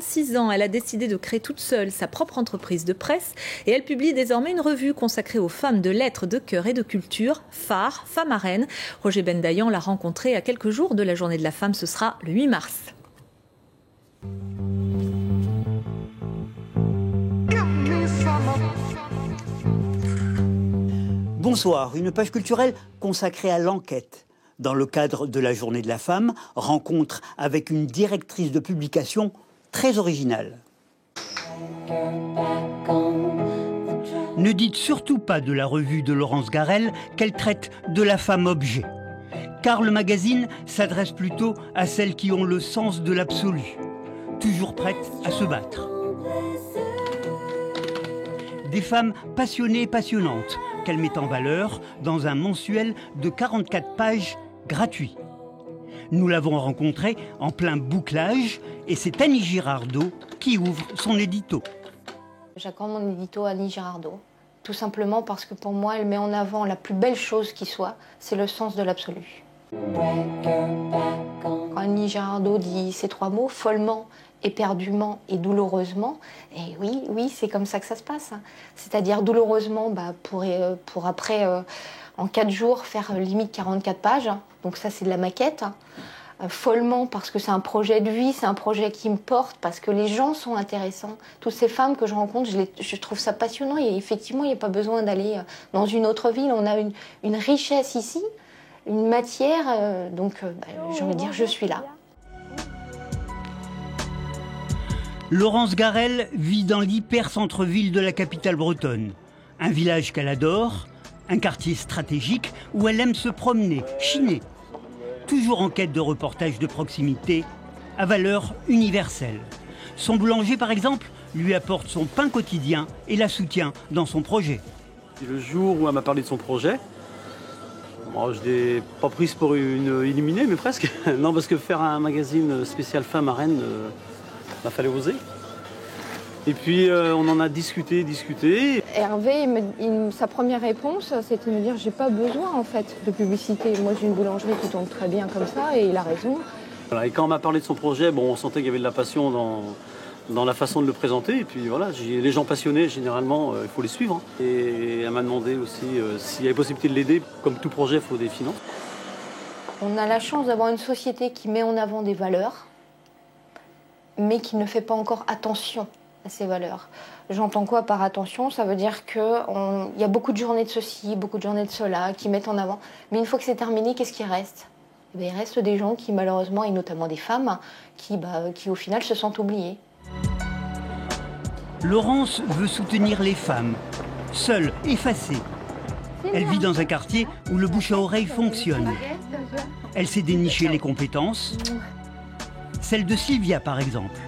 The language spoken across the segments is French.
6 ans, elle a décidé de créer toute seule sa propre entreprise de presse et elle publie désormais une revue consacrée aux femmes de lettres, de cœur et de culture, Phare, Femme à Rennes. Roger Bendayan l'a rencontrée à quelques jours de la Journée de la femme, ce sera le 8 mars. Bonsoir, une page culturelle consacrée à l'enquête. Dans le cadre de la Journée de la femme, rencontre avec une directrice de publication très originale. Ne dites surtout pas de la revue de Laurence Garrel qu'elle traite de la femme objet. Car le magazine s'adresse plutôt à celles qui ont le sens de l'absolu, toujours prêtes à se battre. Des femmes passionnées et passionnantes qu'elle met en valeur dans un mensuel de 44 pages gratuit. Nous l'avons rencontrée en plein bouclage et c'est Annie Girardot qui ouvre son édito. J'accorde mon édito à Annie Girardot, tout simplement parce que pour moi, elle met en avant la plus belle chose qui soit, c'est le sens de l'absolu. Quand Annie Girardot dit ces 3 mots, follement, éperdument et douloureusement, et oui, c'est comme ça que ça se passe. C'est-à-dire douloureusement, pour après, en 4 jours, faire limite 44 pages. Donc ça, c'est de la maquette. Follement, parce que c'est un projet de vie, c'est un projet qui me porte, parce que les gens sont intéressants. Toutes ces femmes que je rencontre, je trouve ça passionnant. Et effectivement, il n'y a pas besoin d'aller dans une autre ville. On a une richesse ici, une matière. J'ai envie de dire, je suis là. Laurence Garrel vit dans l'hyper-centre-ville de la capitale bretonne. Un village qu'elle adore, un quartier stratégique où elle aime se promener, chiner. Toujours en quête de reportages de proximité, à valeur universelle. Son boulanger, par exemple, lui apporte son pain quotidien et la soutient dans son projet. Le jour où elle m'a parlé de son projet, je ne l'ai pas prise pour une illuminée, mais presque. Non, parce que faire un magazine spécial femme à Rennes, il fallait oser. Et puis on en a discuté. Hervé, sa première réponse, c'était de me dire j'ai pas besoin en fait de publicité. Moi j'ai une boulangerie qui tourne très bien comme ça et il a raison. Voilà, et quand on m'a parlé de son projet, on sentait qu'il y avait de la passion dans la façon de le présenter. Et puis voilà, les gens passionnés, généralement, il faut les suivre. Et elle m'a demandé aussi s'il y avait possibilité de l'aider. Comme tout projet, il faut des finances. On a la chance d'avoir une société qui met en avant des valeurs, mais qui ne fait pas encore attention à ces valeurs. J'entends quoi par attention? Ça veut dire qu'il y a beaucoup de journées de ceci, beaucoup de journées de cela, qui mettent en avant. Mais une fois que c'est terminé, qu'est-ce qui reste? Il reste des gens qui, malheureusement, et notamment des femmes, qui au final se sentent oubliées. Laurence veut soutenir les femmes, seules, effacées. Elle vit dans un quartier où le bouche à oreille fonctionne. Elle sait dénicher les compétences. Celle de Sylvia, par exemple.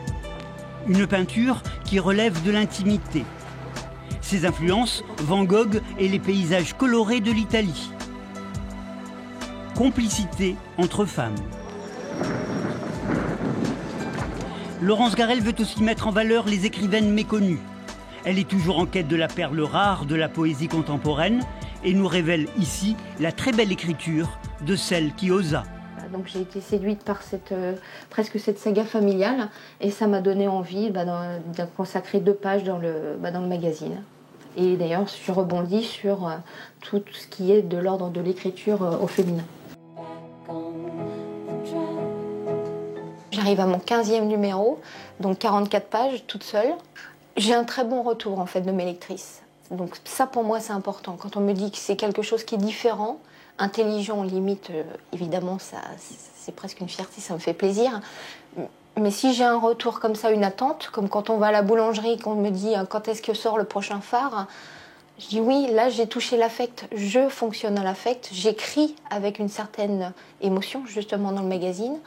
Une peinture qui relève de l'intimité. Ses influences, Van Gogh et les paysages colorés de l'Italie. Complicité entre femmes. Laurence Garrel veut aussi mettre en valeur les écrivaines méconnues. Elle est toujours en quête de la perle rare de la poésie contemporaine et nous révèle ici la très belle écriture de celle qui osa. Donc j'ai été séduite par presque cette saga familiale et ça m'a donné envie de consacrer 2 pages dans le magazine. Et d'ailleurs, je rebondis sur tout ce qui est de l'ordre de l'écriture au féminin. J'arrive à mon 15e numéro, donc 44 pages, toute seule. J'ai un très bon retour en fait de mes lectrices. Donc ça pour moi c'est important. Quand on me dit que c'est quelque chose qui est différent, intelligent, limite, évidemment, c'est presque une fierté, ça me fait plaisir. Mais si j'ai un retour comme ça, une attente, comme quand on va à la boulangerie, qu'on me dit quand est-ce que sort le prochain phare, je dis oui, là j'ai touché l'affect, je fonctionne à l'affect, j'écris avec une certaine émotion justement dans le magazine,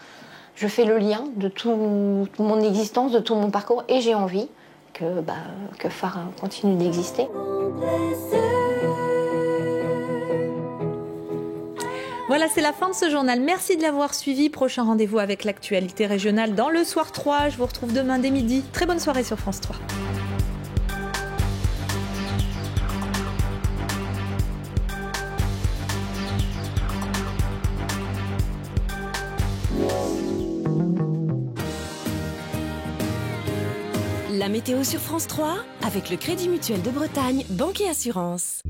je fais le lien de toute mon existence, de tout mon parcours et j'ai envie que phare continue d'exister. Voilà, c'est la fin de ce journal. Merci de l'avoir suivi. Prochain rendez-vous avec l'actualité régionale dans le Soir 3. Je vous retrouve demain dès midi. Très bonne soirée sur France 3. La météo sur France 3, avec le Crédit Mutuel de Bretagne, banque et assurance.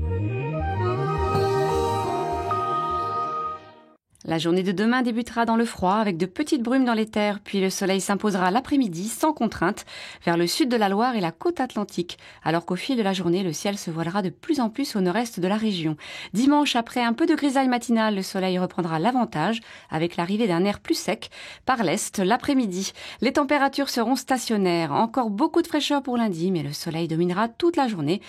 La journée de demain débutera dans le froid avec de petites brumes dans les terres, puis le soleil s'imposera l'après-midi sans contrainte vers le sud de la Loire et la côte atlantique, alors qu'au fil de la journée, le ciel se voilera de plus en plus au nord-est de la région. Dimanche, après un peu de grisaille matinale, le soleil reprendra l'avantage avec l'arrivée d'un air plus sec par l'est l'après-midi. Les températures seront stationnaires, encore beaucoup de fraîcheur pour lundi, mais le soleil dominera toute la journée.